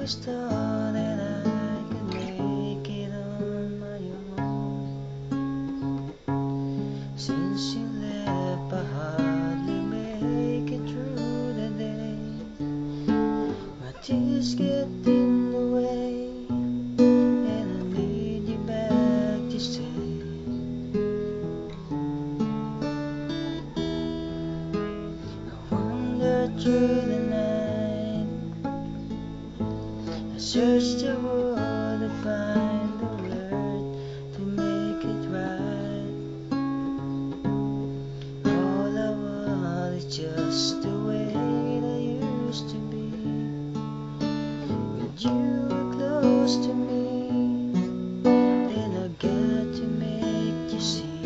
always thought that I could make it on my own. Since you left, I hardly make it through the day. My tears get in the way, and I need you back to stay. I wander through the night, I search the world to find the word to make it right. All I want is just the way I used to be. When you were close to me, then I got to make you see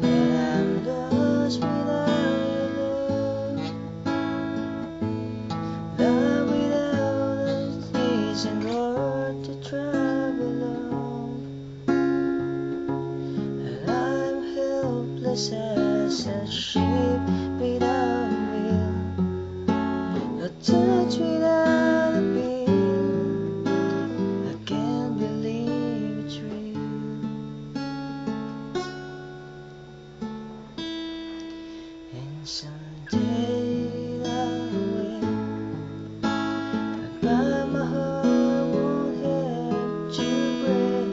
that I'm lost without your love. Love without us isn't worth the travel of. And I'm helpless as a ship without a wheel, a touch without a feel. I can't believe it's real. And someday I'll wake, but my heart won't have to break.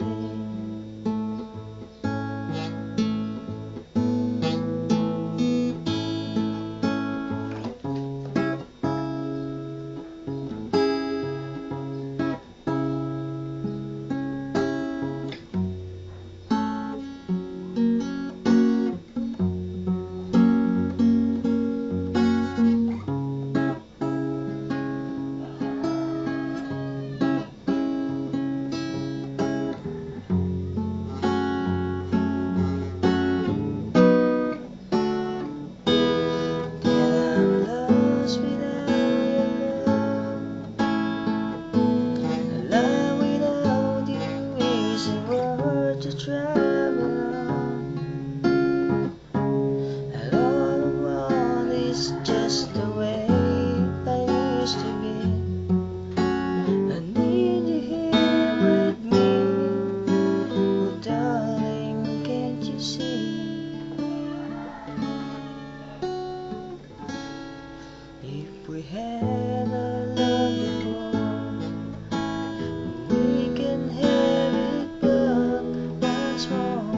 To travel on, and all I want is just the way I used to be. I need you here with me, oh darling, can't you see? If we had our love before, we can have it back once more.